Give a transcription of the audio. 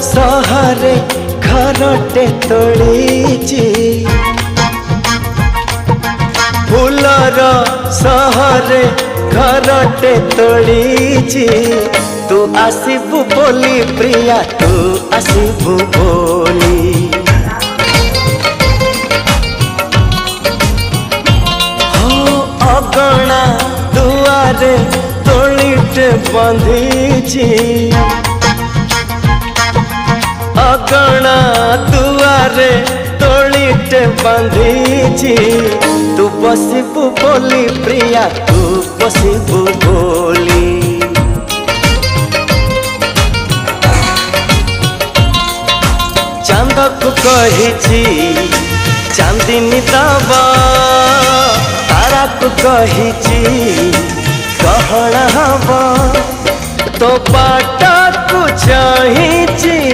सहरे घरटे तोड़ीची फूलर सहरे घरटे तोड़ीची तू आसीबु बोली प्रिया तू आसीबु बोली हो अगणा दुआरे तोड़ीटे बंधीची अगणा दुआरे तोड़ीटे बंधीची तू बसिबु बोली प्रिया तू बसिबु बोली चांद को कहिची चांदिनी दबा तारा को कहिची कहना हवा तो पाटा को चाहिची।